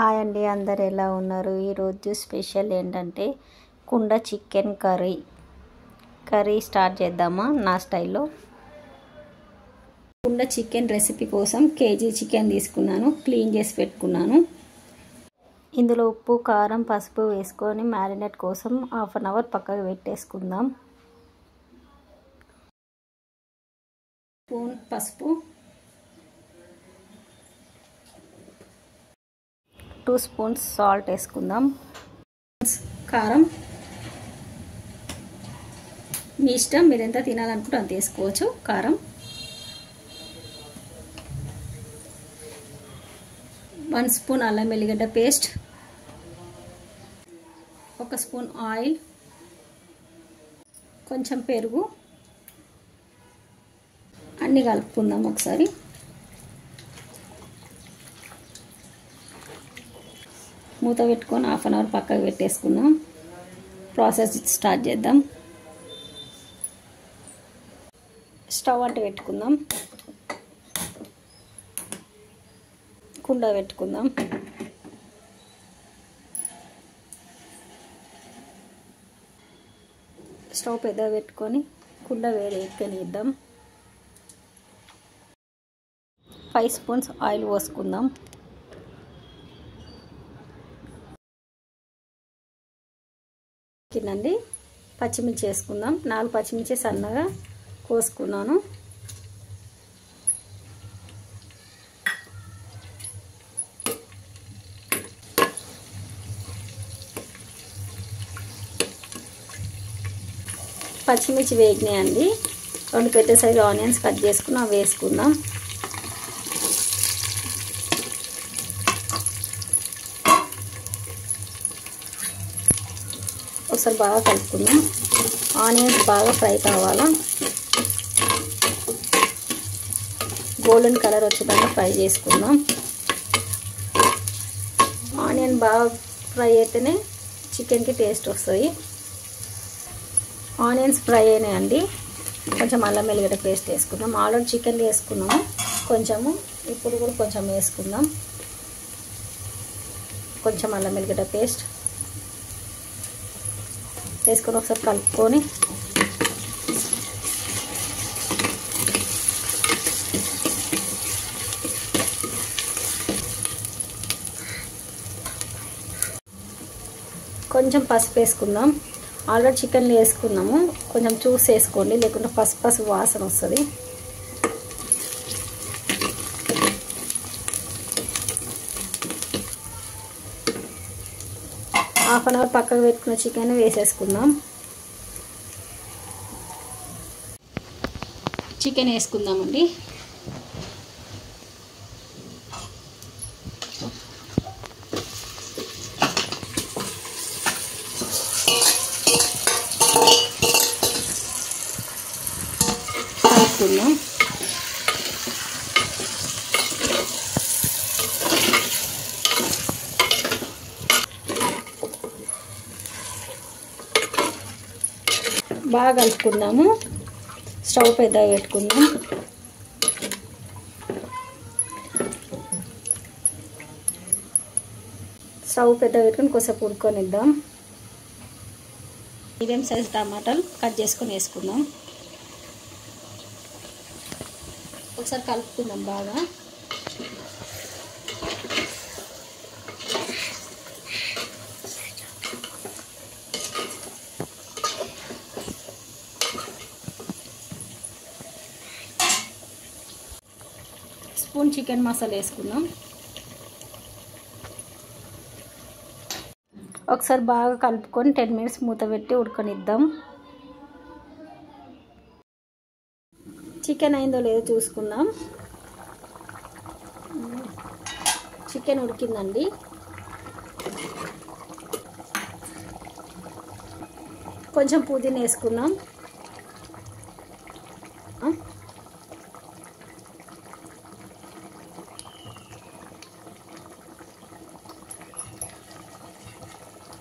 Hi అండి, అందరు ఎలా ఉన్నారు? ఈరోజు స్పెషల్ ఏంటంటే కుండ చికెన్ కర్రీ స్టార్ట్ చేద్దామా నా స్టైల్లో. కుండ చికెన్ రెసిపీ కోసం కేజీ చికెన్ తీసుకున్నాను, క్లీన్ చేసి పెట్టుకున్నాను. ఇందులో ఉప్పు, కారం, పసుపు వేసుకొని మ్యారినేట్ కోసం హాఫ్ అన్ అవర్ పక్కకు పెట్టేసుకుందాం. స్పూన్ పసుపు, 2 స్పూన్స్ సాల్ట్ వేసుకుందాం. కారం మీ ఇష్టం, మీరు ఎంత తినాలనుకుంటే అంత వేసుకోవచ్చు. కారం 1 స్పూన్ అల్లం వెల్లిగడ్డ పేస్ట్, 1 స్పూన్ ఆయిల్, కొంచెం పెరుగు, అన్నీ కలుపుకుందాం ఒకసారి. మూత పెట్టుకొని హాఫ్ అన్ అవర్ పక్కకు పెట్టేసుకుందాం. ప్రాసెస్ స్టార్ట్ చేద్దాం. స్టవ్ అంట పెట్టుకుందాం, కుండ పెట్టుకుందాం. స్టవ్ పెద్దగా పెట్టుకొని కుండ వేడి ఎక్కనిద్దాం. 5 స్పూన్స్ ఆయిల్ పోసుకుందాం. కిందండి పచ్చిమిర్చి వేసుకుందాం. 4 పచ్చిమిర్చి సన్నగా కోసుకున్నాను. పచ్చిమిర్చి వేగినాయండి. 2 పెద్ద సైజు ఆనియన్స్ కట్ చేసుకుని అవి వేసుకుందాం. ఒకసారి బాగా కలుపుకుందాం. ఆనియన్స్ బాగా ఫ్రై కావాలా, గోల్డెన్ కలర్ వచ్చేదాకా ఫ్రై చేసుకుందాం. ఆనియన్ బాగా ఫ్రై అయితేనే చికెన్కి టేస్ట్ వస్తుంది. ఆనియన్స్ ఫ్రై అయినాయండి. కొంచెం అల్లం వెల్లిగడ్డ పేస్ట్ వేసుకుందాం. ఆల్రెడీ చికెన్ వేసుకున్నాము కొంచెము, ఇప్పుడు కూడా కొంచెం వేసుకుందాం. కొంచెం అల్లం వెల్లిగడ్డ పేస్ట్ వేసుకొని ఒకసారి కలుపుకొని కొంచెం పసుపు వేసుకుందాం. ఆల్రెడీ చికెన్లో వేసుకున్నాము, కొంచెం చూసి వేసుకోండి, లేకుంటే పసుపు వాసన వస్తుంది. హాఫ్ అన్ అవర్ పక్కకు పెట్టుకున్న చికెన్ వేసేసుకుందాం. చికెన్ వేసుకుందామండి. కలుపుకుందాం. బాగా కలుపుకుందాము. స్టవ్ పెద్దగా పెట్టుకుందాం. స్టవ్ పెద్దగా పెట్టుకొని కొద్దిసేపు ఉడుకొనిద్దాం. మీడియం సైజ్ టమాటాలు కట్ చేసుకొని వేసుకుందాం. ఒకసారి కలుపుకుందాం బాగా. స్పూన్ చికెన్ మసాలా వేసుకుందాం. ఒకసారి బాగా కలుపుకొని 10 మినిట్స్ మూత పెట్టి ఉడకనిద్దాం. చికెన్ అయిందో లేదో చూసుకుందాం. చికెన్ ఉడికిందండి. కొంచెం పుదీనా వేసుకుందాం.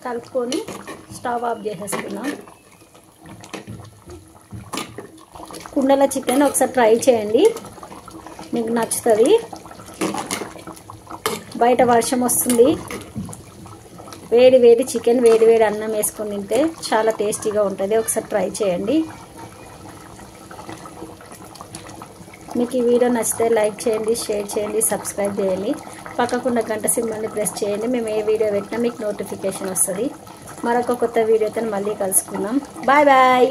కలుపుకొని స్టవ్ ఆఫ్ చేసేసుకుందాం. కుండల చికెన్ ఒకసారి ట్రై చేయండి, మీకు నచ్చుతుంది. బయట వర్షం వస్తుంది. వేడి వేడి చికెన్ వేడి వేడి అన్నం వేసుకొని తింటే చాలా టేస్టీగా ఉంటుంది. ఒకసారి ట్రై చేయండి. మీకు ఈ వీడియో నచ్చితే లైక్ చేయండి, షేర్ చేయండి, సబ్స్క్రైబ్ చేయండి. పక్కకున్న గంట సింబల్ని ప్రెస్ చేయండి. మేము ఏ వీడియో పెట్టినా మీకు నోటిఫికేషన్ వస్తుంది. మరొక కొత్త వీడియోతో మళ్ళీ కలుసుకుందాం. Bye bye.